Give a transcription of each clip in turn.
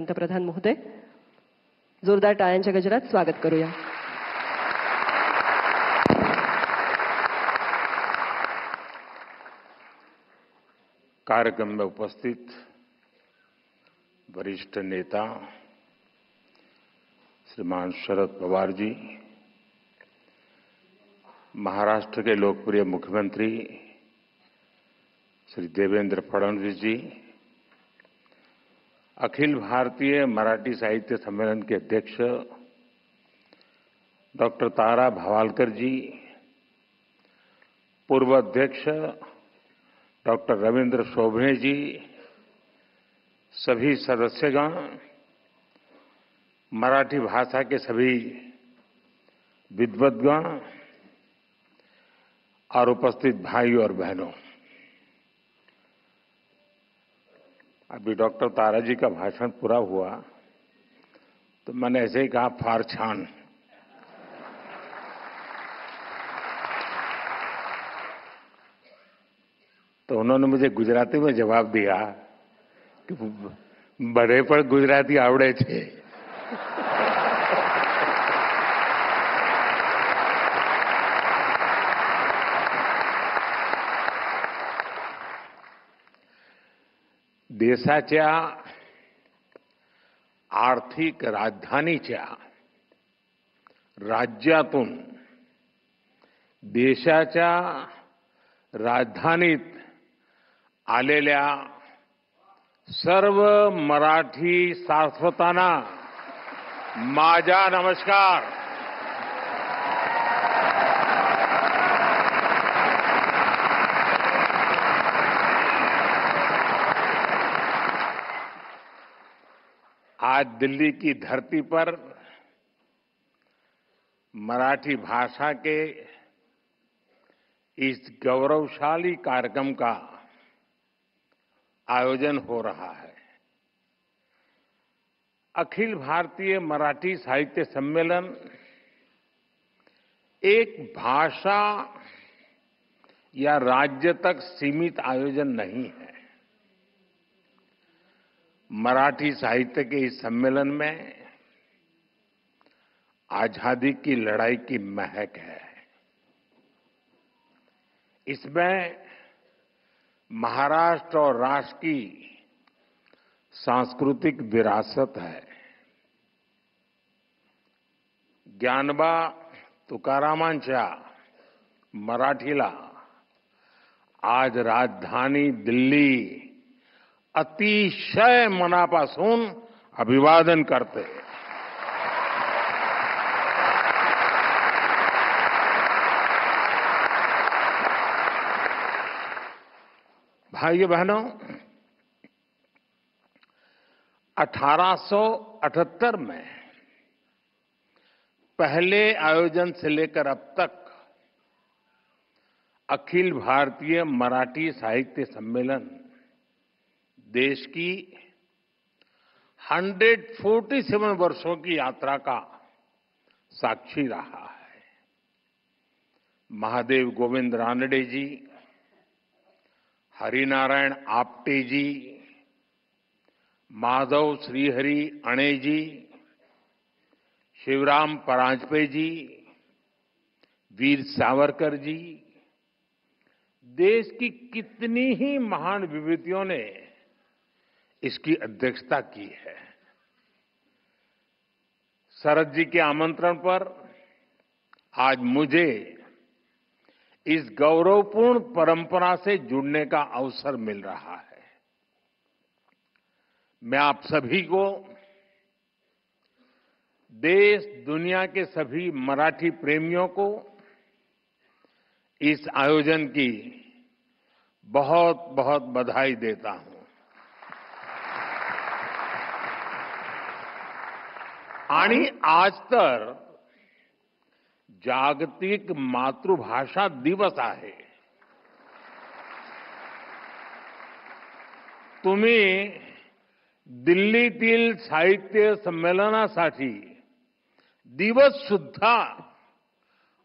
पंतप्रधान महोदय, जोरदार टाळ्यांच्या गजरात स्वागत करूया. कार्यक्रम में उपस्थित वरिष्ठ नेता श्रीमान शरद पवार जी, महाराष्ट्र के लोकप्रिय मुख्यमंत्री श्री देवेंद्र फडणवीस जी, अखिल भारतीय मराठी साहित्य सम्मेलन के अध्यक्ष डॉक्टर तारा भवालकर जी, पूर्व अध्यक्ष डॉक्टर रविंद्र शोभने जी, सभी सदस्यगण, मराठी भाषा के सभी विद्वद्गण और उपस्थित भाई और बहनों, अभी डॉक्टर तारा जी का भाषण पूरा हुआ तो मैंने ऐसे ही कहा फार छान. तो उन्होंने मुझे गुजराती में जवाब दिया कि बड़े पर गुजराती आवड़े छे. देशाच्या आर्थिक राजधानीच्या राज्यातून देशाच्या राजधानीत आलेल्या सर्व मराठी सारस्वतांना माझा नमस्कार. आज दिल्ली की धरती पर मराठी भाषा के इस गौरवशाली कार्यक्रम का आयोजन हो रहा है. अखिल भारतीय मराठी साहित्य सम्मेलन एक भाषा या राज्य तक सीमित आयोजन नहीं है. मराठी साहित्य के इस सम्मेलन में आजादी की लड़ाई की महक है. इसमें महाराष्ट्र और राष्ट्र की सांस्कृतिक विरासत है. ज्ञानोबा तुकारामांच्या मराठीला आज राजधानी दिल्ली अतिशय मनापासून अभिवादन करते. भाइयों बहनों, 1878 में पहले आयोजन से लेकर अब तक अखिल भारतीय मराठी साहित्य सम्मेलन देश की 147 वर्षों की यात्रा का साक्षी रहा है. महादेव गोविंद रानडे जी, हरिनारायण आप्टे जी, माधव श्रीहरि अणे जी, शिवराम परांजपे जी, वीर सावरकर जी, देश की कितनी ही महान विभूतियों ने इसकी अध्यक्षता की है. शरद जी के आमंत्रण पर आज मुझे इस गौरवपूर्ण परंपरा से जुड़ने का अवसर मिल रहा है. मैं आप सभी को, देश दुनिया के सभी मराठी प्रेमियों को इस आयोजन की बहुत बहुत बधाई देता हूं. आणि आज तर जागतिक मातृभाषा दिवस आहे. तुम्ही दिल्लीतील साहित्य संमेलनासाठी दिवस सुद्धा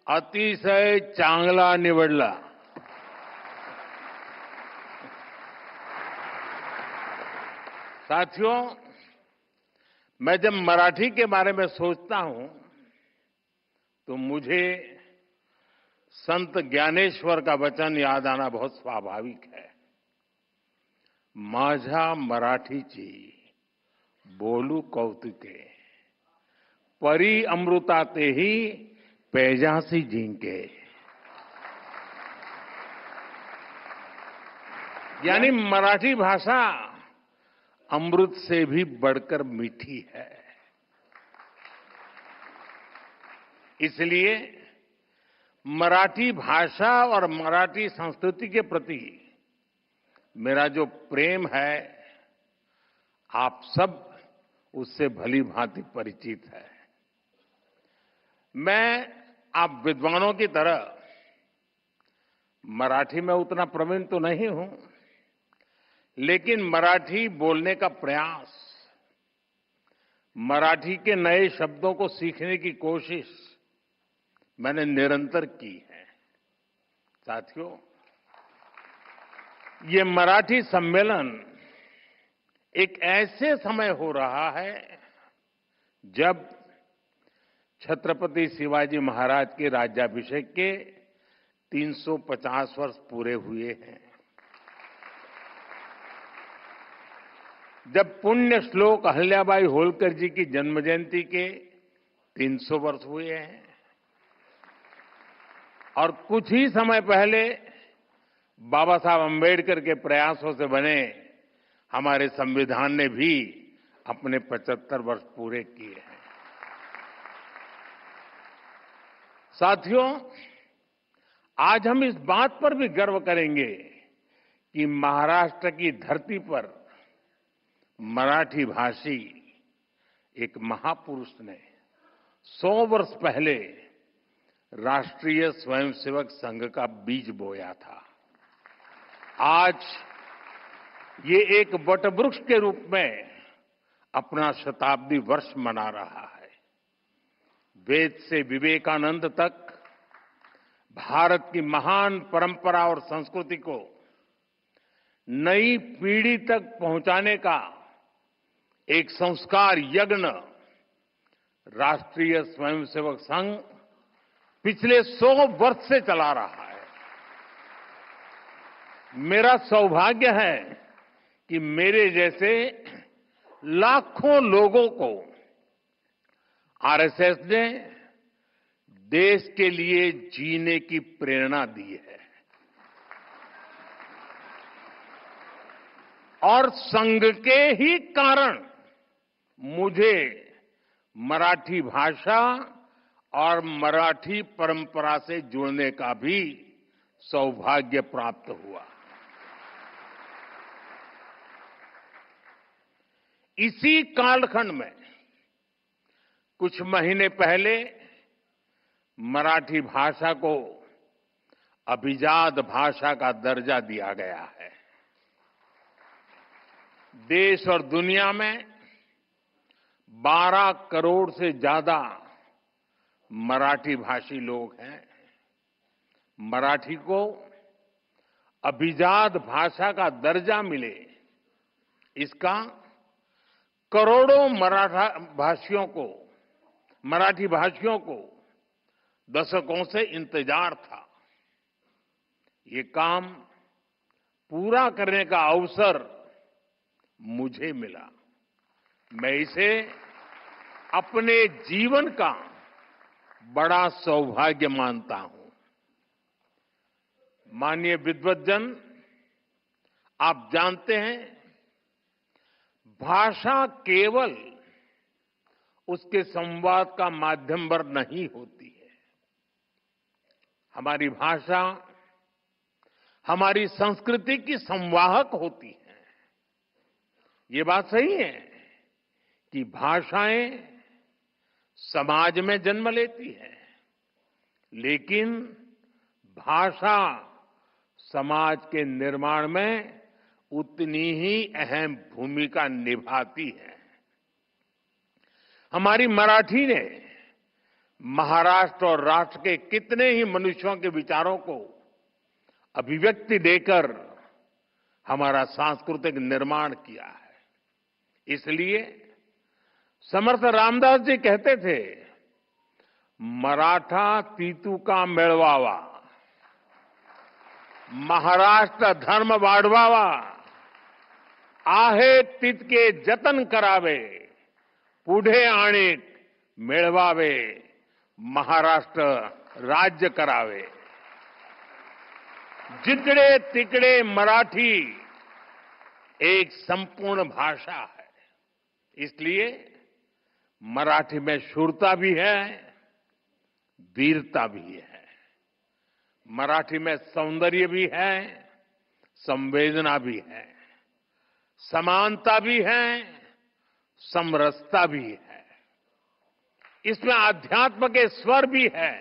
अतिशय चांगला निवडला. साथियों, मैं जब मराठी के बारे में सोचता हूं तो मुझे संत ज्ञानेश्वर का वचन याद आना बहुत स्वाभाविक है। माझ्या मराठीची बोलू कौतुके, परी अमृतातेही पैजासी जिंके। यानी मराठी भाषा अमृत से भी बढ़कर मीठी है। इसलिए मराठी भाषा और मराठी संस्कृति के प्रति मेरा जो प्रेम है, आप सब उससे भली भांति परिचित है। मैं आप विद्वानों की तरह मराठी में उतना प्रवीण तो नहीं हूं, लेकिन मराठी बोलने का प्रयास, मराठी के नए शब्दों को सीखने की कोशिश मैंने निरंतर की है। साथियों, ये मराठी सम्मेलन एक ऐसे समय हो रहा है जब छत्रपति शिवाजी महाराज के राज्याभिषेक के 350 वर्ष पूरे हुए हैं। जब पुण्य श्लोक अहिल्याबाई होलकर जी की जन्म जयंती के 300 वर्ष हुए हैं और कुछ ही समय पहले बाबा साहब अंबेडकर के प्रयासों से बने हमारे संविधान ने भी अपने 75 वर्ष पूरे किए हैं। साथियों, आज हम इस बात पर भी गर्व करेंगे कि महाराष्ट्र की धरती पर मराठी भाषी एक महापुरुष ने 100 वर्ष पहले राष्ट्रीय स्वयंसेवक संघ का बीज बोया था। आज ये एक वटवृक्ष के रूप में अपना शताब्दी वर्ष मना रहा है। वेद से विवेकानंद तक भारत की महान परंपरा और संस्कृति को नई पीढ़ी तक पहुंचाने का एक संस्कार यज्ञ राष्ट्रीय स्वयंसेवक संघ पिछले 100 वर्ष से चला रहा है। मेरा सौभाग्य है कि मेरे जैसे लाखों लोगों को आरएसएस ने देश के लिए जीने की प्रेरणा दी है और संघ के ही कारण मुझे मराठी भाषा और मराठी परंपरा से जुड़ने का भी सौभाग्य प्राप्त हुआ। इसी कालखंड में कुछ महीने पहले मराठी भाषा को अभिजात भाषा का दर्जा दिया गया है। देश और दुनिया में 12 करोड़ से ज्यादा मराठी भाषी लोग हैं। मराठी को अभिजात भाषा का दर्जा मिले, इसका करोड़ों मराठी भाषियों को दशकों से इंतजार था। ये काम पूरा करने का अवसर मुझे मिला। मैं इसे अपने जीवन का बड़ा सौभाग्य मानता हूं। माननीय विद्वद्जन, आप जानते हैं, भाषा केवल उसके संवाद का माध्यम पर नहीं होती है। हमारी भाषा हमारी संस्कृति की संवाहक होती है। ये बात सही है कि भाषाएं समाज में जन्म लेती है, लेकिन भाषा समाज के निर्माण में उतनी ही अहम भूमिका निभाती है। हमारी मराठी ने महाराष्ट्र और राष्ट्र के कितने ही मनुष्यों के विचारों को अभिव्यक्ति देकर हमारा सांस्कृतिक निर्माण किया है। इसलिए समर्थ रामदास जी कहते थे, मराठा तीतू का मेळवावा, महाराष्ट्र धर्म वाढवावा, आहे तितके जतन करावे, पुढे आणीक मिळवावे, महाराष्ट्र राज्य करावे. जिकडे तिकडे मराठी एक संपूर्ण भाषा है. इसलिए मराठी में शूरता भी है, वीरता भी है. मराठी में सौंदर्य भी है, संवेदना भी है, समानता भी है, समरसता भी है. इसमें आध्यात्म के स्वर भी है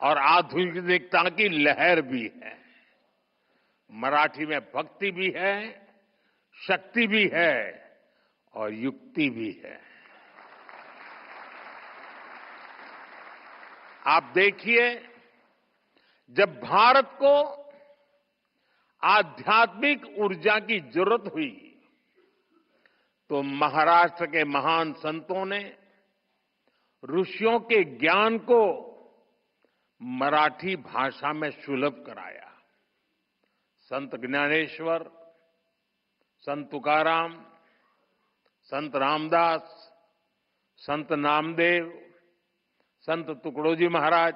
और आधुनिकता की लहर भी है. मराठी में भक्ति भी है, शक्ति भी है और युक्ति भी है. आप देखिए, जब भारत को आध्यात्मिक ऊर्जा की जरूरत हुई तो महाराष्ट्र के महान संतों ने ऋषियों के ज्ञान को मराठी भाषा में सुलभ कराया. संत ज्ञानेश्वर, संत तुकाराम, संत रामदास, संत नामदेव, संत तुकडोजी महाराज,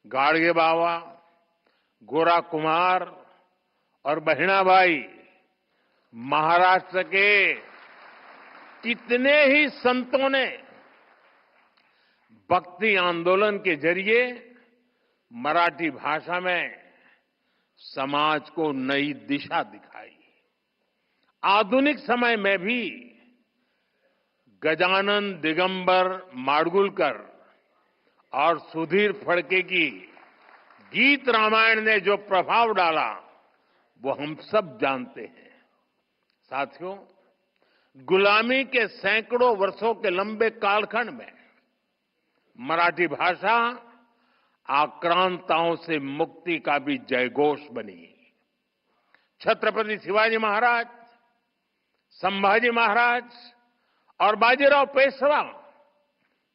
गाडगे बाबा, गोरा कुमार और बहिणाबाई, महाराष्ट्र के कितने ही संतों ने भक्ति आंदोलन के जरिए मराठी भाषा में समाज को नई दिशा दिखाई. आधुनिक समय में भी गजानन दिगंबर माडगुलकर और सुधीर फड़के की गीत रामायण ने जो प्रभाव डाला वो हम सब जानते हैं. साथियों, गुलामी के सैकड़ों वर्षों के लंबे कालखंड में मराठी भाषा आक्रांताओं से मुक्ति का भी जयघोष बनी. छत्रपति शिवाजी महाराज, संभाजी महाराज और बाजीराव पेशवा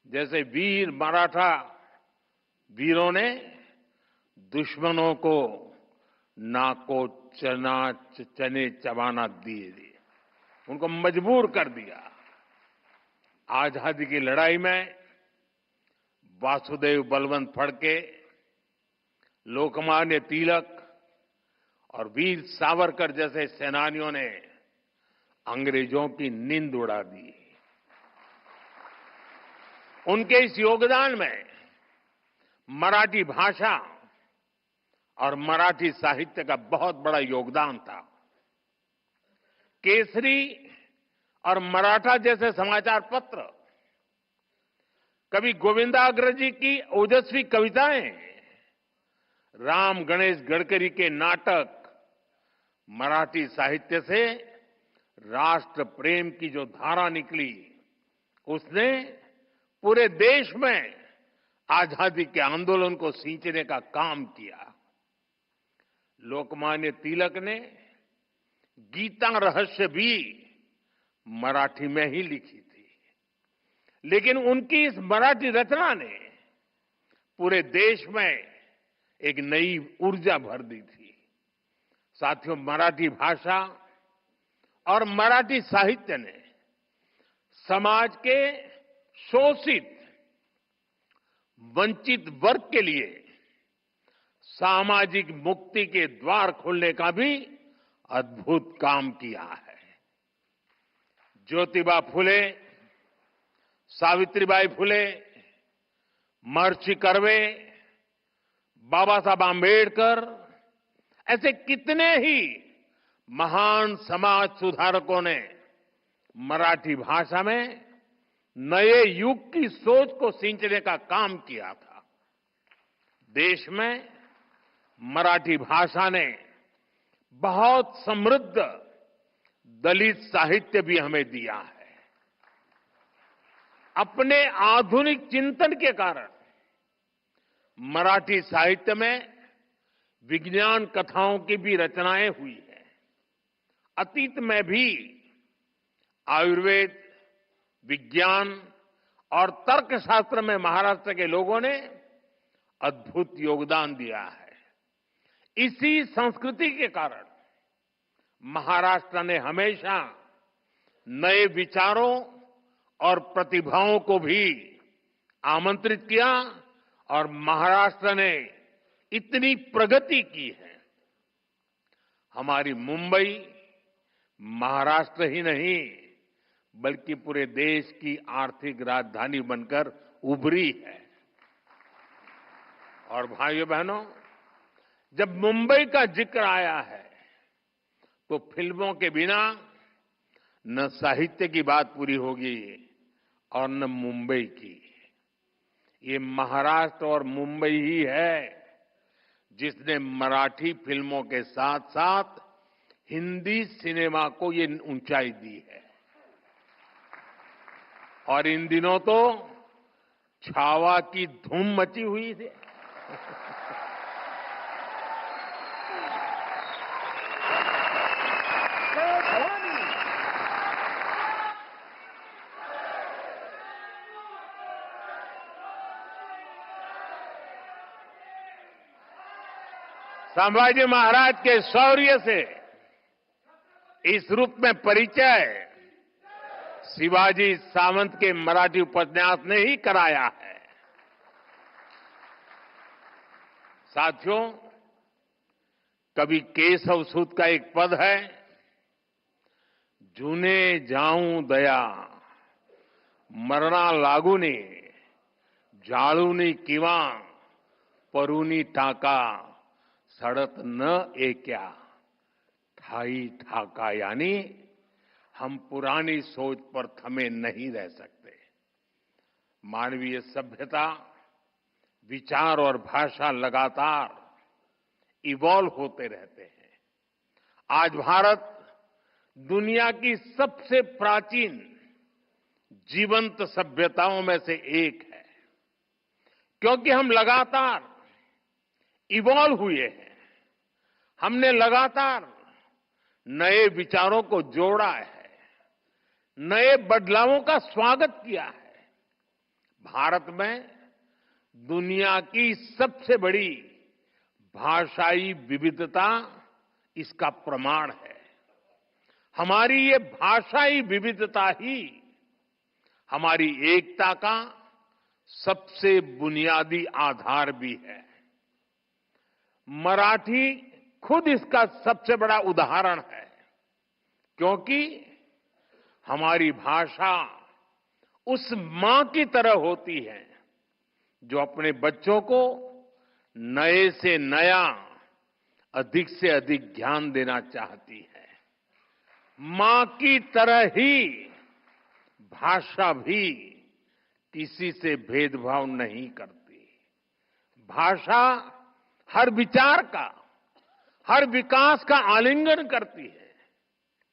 जैसे वीर मराठा वीरों ने दुश्मनों को नाको चने चबाना दिए, उनको मजबूर कर दिया. आजादी की लड़ाई में वासुदेव बलवंत फड़के, लोकमान्य तिलक और वीर सावरकर जैसे सेनानियों ने अंग्रेजों की नींद उड़ा दी. उनके इस योगदान में मराठी भाषा और मराठी साहित्य का बहुत बड़ा योगदान था. केसरी और मराठा जैसे समाचार पत्र, कवि गोविंदाग्रज जी की ओजस्वी कविताएं, राम गणेश गडकरी के नाटक, मराठी साहित्य से राष्ट्र प्रेम की जो धारा निकली उसने पूरे देश में आजादी के आंदोलन को सींचने का काम किया. लोकमान्य तिलक ने गीता रहस्य भी मराठी में ही लिखी थी, लेकिन उनकी इस मराठी रचना ने पूरे देश में एक नई ऊर्जा भर दी थी. साथियों, मराठी भाषा और मराठी साहित्य ने समाज के शोषित, वंचित वर्ग के लिए सामाजिक मुक्ति के द्वार खोलने का भी अद्भुत काम किया है. ज्योतिबा फुले, सावित्रीबाई फुले, महर्षि कर्वे, बाबा साहब आंबेडकर, ऐसे कितने ही महान समाज सुधारकों ने मराठी भाषा में नए युग की सोच को सींचने का काम किया था. देश में मराठी भाषा ने बहुत समृद्ध दलित साहित्य भी हमें दिया है. अपने आधुनिक चिंतन के कारण मराठी साहित्य में विज्ञान कथाओं की भी रचनाएं हुई हैं. अतीत में भी आयुर्वेद, विज्ञान और तर्कशास्त्र में महाराष्ट्र के लोगों ने अद्भुत योगदान दिया है। इसी संस्कृति के कारण महाराष्ट्र ने हमेशा नए विचारों और प्रतिभाओं को भी आमंत्रित किया और महाराष्ट्र ने इतनी प्रगति की है। हमारी मुंबई महाराष्ट्र ही नहीं बल्कि पूरे देश की आर्थिक राजधानी बनकर उभरी है। और भाइयों बहनों, जब मुंबई का जिक्र आया है तो फिल्मों के बिना न साहित्य की बात पूरी होगी और न मुंबई की। ये महाराष्ट्र और मुंबई ही है जिसने मराठी फिल्मों के साथ साथ हिंदी सिनेमा को ये ऊंचाई दी है। और इन दिनों तो छावा की धूम मची हुई थी। संभाजी महाराज के शौर्य से इस रूप में परिचय शिवाजी सावंत के मराठी उपन्यास ने ही कराया है। साथियों, कवि केशव सूत का एक पद है, जूने जाऊं दया मरणा लागूनी जाळूनी किंवा परूनी टाका सड़त न एक्या ठाई ठाका। यानी हम पुरानी सोच पर थमे नहीं रह सकते। मानवीय सभ्यता, विचार और भाषा लगातार इवॉल्व होते रहते हैं। आज भारत दुनिया की सबसे प्राचीन जीवंत सभ्यताओं में से एक है, क्योंकि हम लगातार इवॉल्व हुए हैं। हमने लगातार नए विचारों को जोड़ा है, नए बदलावों का स्वागत किया है। भारत में दुनिया की सबसे बड़ी भाषाई विविधता इसका प्रमाण है। हमारी ये भाषाई विविधता ही हमारी एकता का सबसे बुनियादी आधार भी है। मराठी खुद इसका सबसे बड़ा उदाहरण है, क्योंकि हमारी भाषा उस मां की तरह होती है जो अपने बच्चों को नए से नया, अधिक से अधिक ज्ञान देना चाहती है। मां की तरह ही भाषा भी किसी से भेदभाव नहीं करती। भाषा हर विचार का, हर विकास का आलिंगन करती है।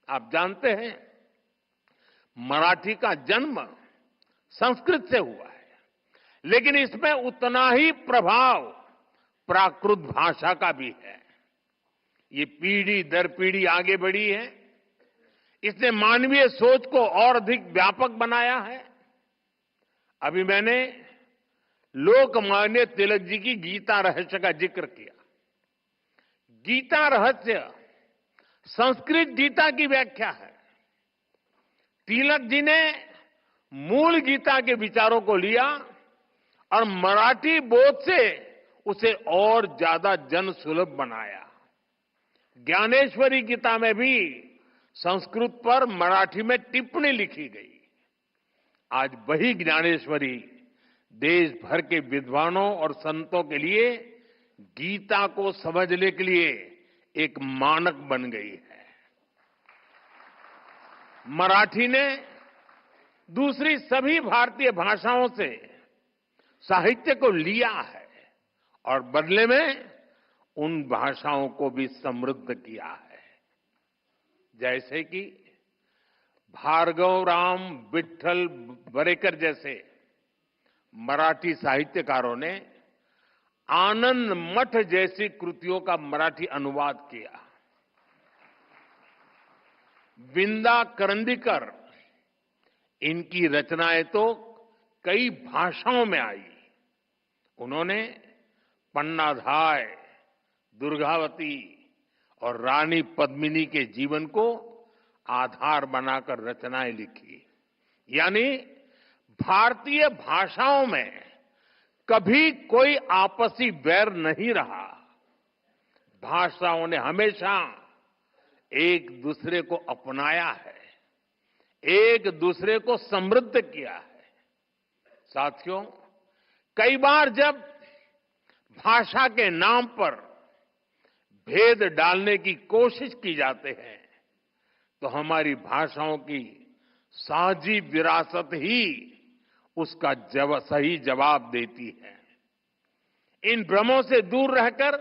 आप जानते हैं, मराठी का जन्म संस्कृत से हुआ है, लेकिन इसमें उतना ही प्रभाव प्राकृत भाषा का भी है। ये पीढ़ी दर पीढ़ी आगे बढ़ी है। इसने मानवीय सोच को और अधिक व्यापक बनाया है। अभी मैंने लोकमान्य तिलक जी की गीता रहस्य का जिक्र किया। गीता रहस्य संस्कृत गीता की व्याख्या है। तिलक जी ने मूल गीता के विचारों को लिया और मराठी बोध से उसे और ज्यादा जन सुलभ बनाया। ज्ञानेश्वरी गीता में भी संस्कृत पर मराठी में टिप्पणी लिखी गई। आज वही ज्ञानेश्वरी देश भर के विद्वानों और संतों के लिए गीता को समझने के लिए एक मानक बन गई है। मराठी ने दूसरी सभी भारतीय भाषाओं से साहित्य को लिया है और बदले में उन भाषाओं को भी समृद्ध किया है। जैसे कि भार्गव राम विठ्ठल बरेकर जैसे मराठी साहित्यकारों ने आनंद मठ जैसी कृतियों का मराठी अनुवाद किया। विंदा करंदीकर इनकी रचनाएं तो कई भाषाओं में आई। उन्होंने पन्नाधाय, दुर्गावती और रानी पद्मिनी के जीवन को आधार बनाकर रचनाएं लिखी। यानी भारतीय भाषाओं में कभी कोई आपसी वैर नहीं रहा। भाषाओं ने हमेशा एक दूसरे को अपनाया है, एक दूसरे को समृद्ध किया है। साथियों, कई बार जब भाषा के नाम पर भेद डालने की कोशिश की जाते हैं तो हमारी भाषाओं की साझी विरासत ही उसका सही जवाब देती है। इन भ्रमों से दूर रहकर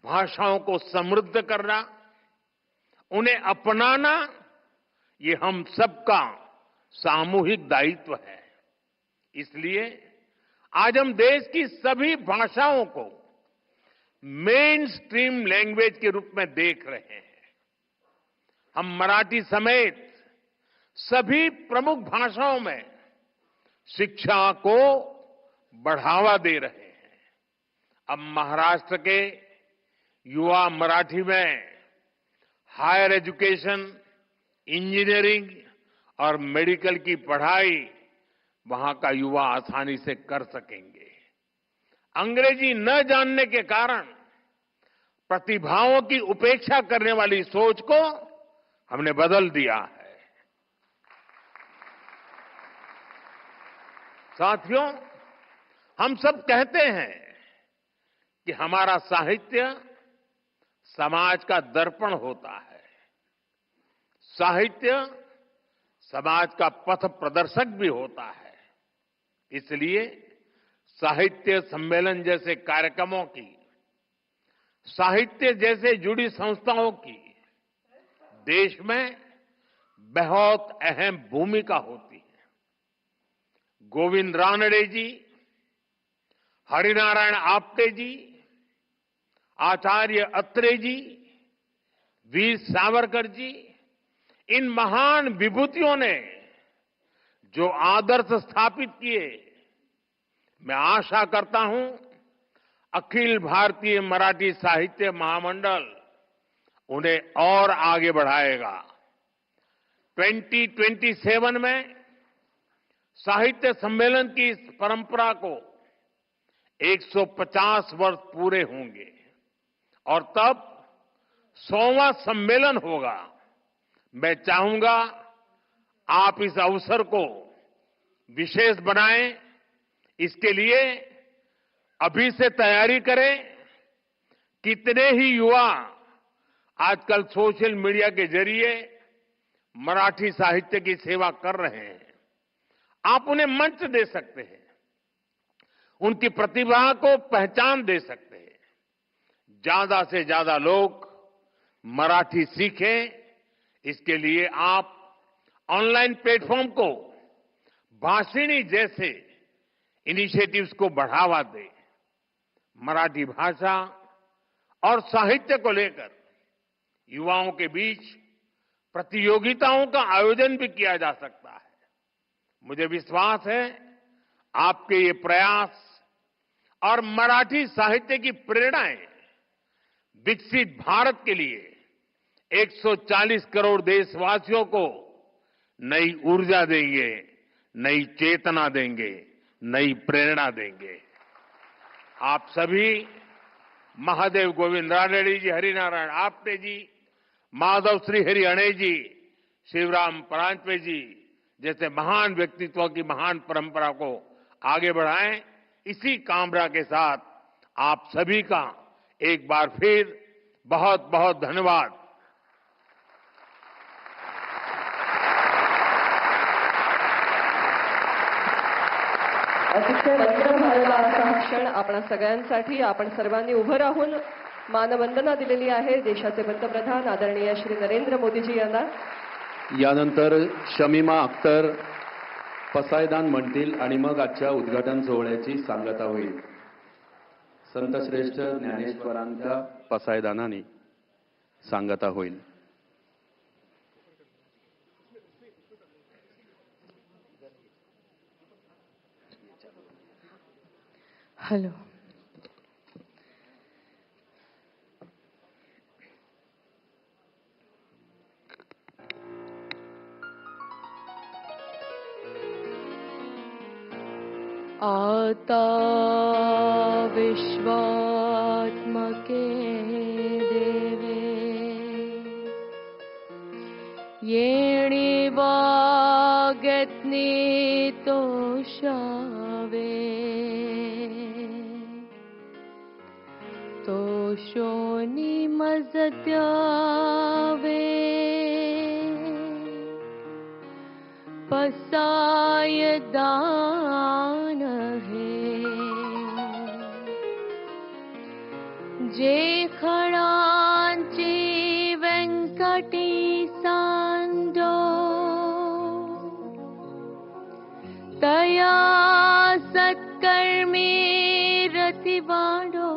भाषाओं को समृद्ध करना, उन्हें अपनाना, ये हम सबका सामूहिक दायित्व है। इसलिए आज हम देश की सभी भाषाओं को मेन स्ट्रीम लैंग्वेज के रूप में देख रहे हैं। हम मराठी समेत सभी प्रमुख भाषाओं में शिक्षा को बढ़ावा दे रहे हैं। अब महाराष्ट्र के युवा मराठी में हायर एजुकेशन, इंजीनियरिंग और मेडिकल की पढ़ाई वहां का युवा आसानी से कर सकेंगे। अंग्रेजी न जानने के कारण प्रतिभाओं की उपेक्षा करने वाली सोच को हमने बदल दिया है। साथियों, हम सब कहते हैं कि हमारा साहित्य समाज का दर्पण होता है। साहित्य समाज का पथ प्रदर्शक भी होता है। इसलिए साहित्य सम्मेलन जैसे कार्यक्रमों की, साहित्य जैसे जुड़ी संस्थाओं की देश में बहुत अहम भूमिका होती है। गोविंद रानडे जी, हरिनारायण आप्टे जी, आचार्य अत्रे जी, वीर सावरकर जी, इन महान विभूतियों ने जो आदर्श स्थापित किए, मैं आशा करता हूं अखिल भारतीय मराठी साहित्य महामंडल उन्हें और आगे बढ़ाएगा। 2027 में साहित्य सम्मेलन की इस परंपरा को 150 वर्ष पूरे होंगे और तब 100वां सम्मेलन होगा। मैं चाहूंगा आप इस अवसर को विशेष बनाएं। इसके लिए अभी से तैयारी करें। कितने ही युवा आजकल सोशल मीडिया के जरिए मराठी साहित्य की सेवा कर रहे हैं। आप उन्हें मंच दे सकते हैं, उनकी प्रतिभा को पहचान दे सकते हैं। ज्यादा से ज्यादा लोग मराठी सीखें, इसके लिए आप ऑनलाइन प्लेटफॉर्म को, भाषिणी जैसे इनिशिएटिव्स को बढ़ावा दें। मराठी भाषा और साहित्य को लेकर युवाओं के बीच प्रतियोगिताओं का आयोजन भी किया जा सकता है। मुझे विश्वास है आपके ये प्रयास और मराठी साहित्य की प्रेरणाएं विकसित भारत के लिए 140 करोड़ देशवासियों को नई ऊर्जा देंगे, नई चेतना देंगे, नई प्रेरणा देंगे। आप सभी महादेव गोविंद रानडे जी, हरिनारायण आप्टे जी, माधव श्रीहरि अणे जी, शिवराम परांजपे जी जैसे महान व्यक्तित्वों की महान परंपरा को आगे बढ़ाएं। इसी कामना के साथ आप सभी का एक बार फिर बहुत बहुत धन्यवाद। अतिशय रंजक झालेला असा हा क्षण आपणा सगळ्यांसाठी आपण सर्वांनी उभं राहून मानवंदना दिलेली आहे देशाचे पंतप्रधान आदरणीय श्री नरेंद्र मोदीजी यांना। यानंतर शमीमा अख्तर पसायदान म्हणतील आणि मग आजच्या उद्घाटन सोहळ्याची सांगता होईल। संतश्रेष्ठ ज्ञानेश्वरांच्या पसायदानाने सांगता होईल। हेलो। आता विश्वात्मके देवे येणे वागत्ने तोषावे तोषोनी मजत्यावे पसाय दान है जे खडांची व्यंकटी सांडो तया सत्कर्मी रतिवाडो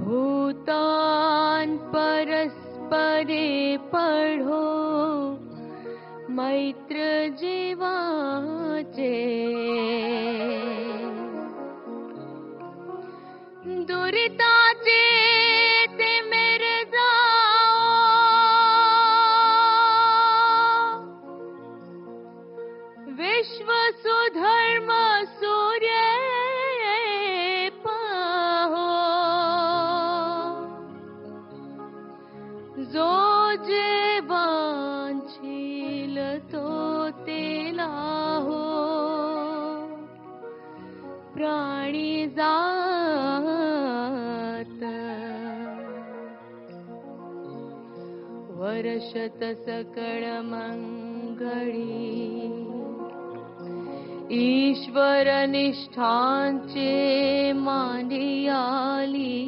भूतान परस्परे पढ़ो मैत्र जीवाचे दुरिताचे ते मेरे जाओ विश्व सुधर्म सूर्य पाहो जो जे वांछील तो तेला हो प्राणी जात वर्षत सकळ मंगळी ईश्वर निष्ठांचे मांडियाली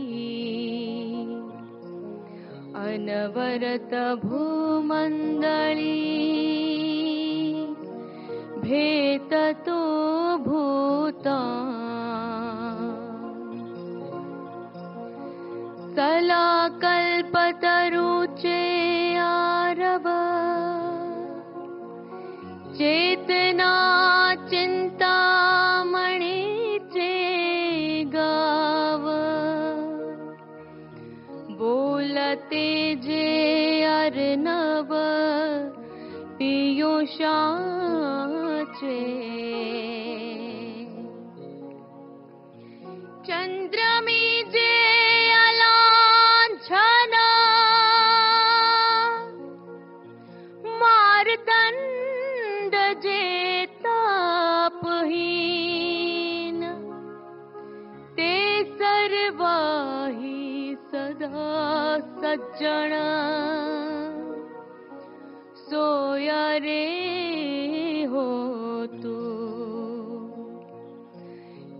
अनवरत भूमंडळी भेटतो भूता चला कल्पतरुचे आरव चेतना चिंतामणीचे गाव बोलते जे अर्णव पियुषाचे चंद्रमी जे अलांछन मारदंड जे तापहीन ते सर्वाही सदा सज्जन सोया रे हो तू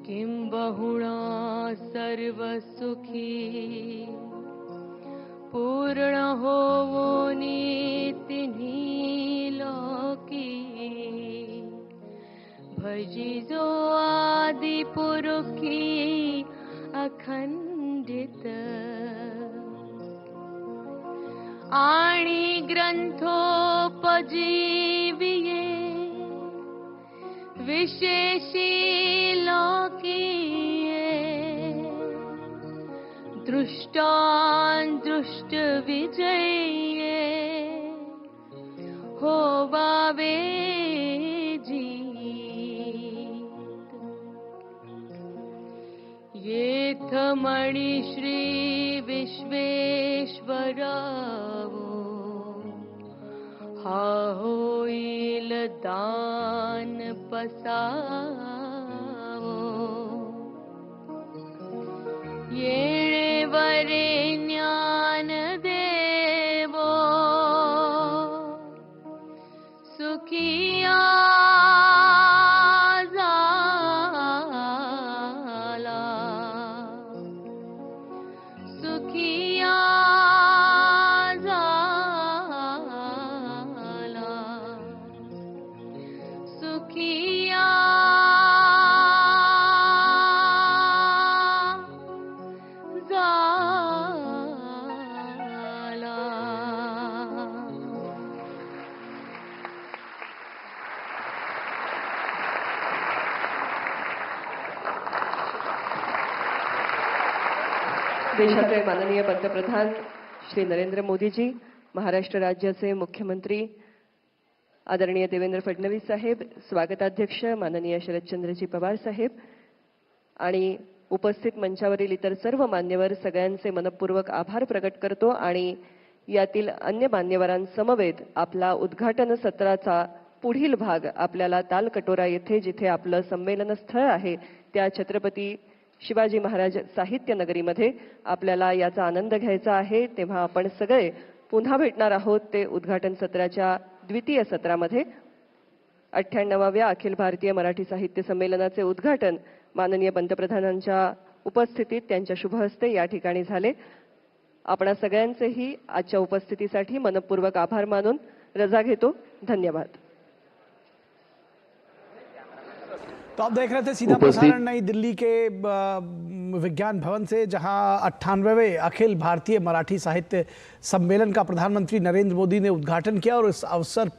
किं बहुणा सर्व सुखी पूर्ण होवो नीतिनी लोकी भजी जो आदि पुरुखी अखंडित आणि ग्रंथोपजीविये विशेषी लोकीये दृष्टान दृष्ट विजये होवावे जीत येथ मणि श्री विश्वेश्वरावो हा होईल दान पसावो येणे वरे ज्ञान देवो सुखिया झाला सुखिया झाला सुखिया झाला. देशाचे माननीय पंतप्रधान श्री नरेंद्र मोदीजी, महाराष्ट्र राज्याचे मुख्यमंत्री आदरणीय देवेंद्र फडणवीस साहेब, स्वागताध्यक्ष माननीय शरदचंद्रजी पवार साहेब आणि उपस्थित मंचावरील इतर सर्व मान्यवर सगळ्यांचे मनपूर्वक आभार प्रकट करतो आणि यातील अन्य मान्यवरांसमवेत आपला उद्घाटन सत्राचा पुढील भाग आपल्याला तालकटोरा येथे जिथे आपलं संमेलन स्थळ आहे त्या छत्रपती शिवाजी महाराज साहित्य नगरीमध्ये आपल्याला याचा आनंद घ्यायचा आहे. तेव्हा आपण सगळे पुन्हा भेटणार आहोत ते उद्घाटन सत्राच्या द्वितीय सत्रामध्ये. 98व्या अखिल भारतीय मराठी साहित्य संमेलनाचे उद्घाटन माननीय पंतप्रधानांच्या उपस्थितीत त्यांच्या शुभ हस्ते या ठिकाणी झाले. आपणा सगळ्यांचेही आजच्या उपस्थितीसाठी मनपूर्वक आभार मानून रजा घेतो. धन्यवाद. तो आप देख रहे थे सीधा प्रसारण नई दिल्ली के विज्ञान भवन से, जहां 98वें अखिल भारतीय मराठी साहित्य सम्मेलन का प्रधानमंत्री नरेंद्र मोदी ने उद्घाटन किया और इस अवसर पर